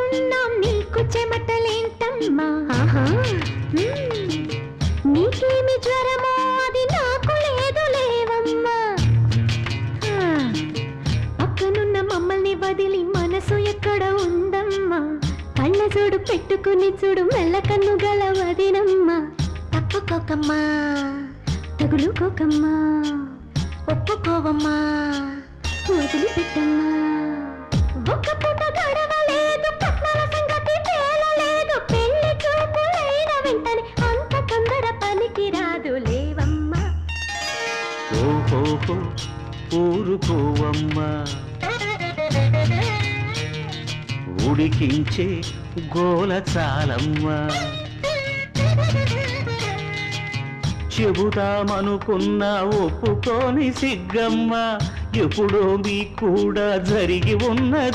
ఉన్నాం నీకు చెమటలేంటమ్మా నీకేమి జ్వరమో అది నాకు లేదు లేవమ్మా పక్కనున్న మమ్మల్ని వదిలి మనసు ఎక్కడ ఉందమ్మా కళ్ళ చూడు పెట్టుకుని చూడు మెల్ల కన్ను గల వదినమ్మా తప్పుకోకమ్మా తగులుకోకమ్మా ఒప్పుకోవమ్మా వదిలిపెట్టమ్మా ఒక్క పూట గడవలేదు పట్నాల సంగతి తేలలేదు పెళ్లి చూపులైన వెంటనే అంత తొందర పనికి రాదు లేవమ్మా ఓహోహో ఊరుకోవమ్మా ఉడికించే గోల చాలమ్మా చెబుదామనుకున్నా ఒప్పుకోని సిగ్గమ్మా ఎప్పుడో మీ కూడా జరిగి ఉన్నదే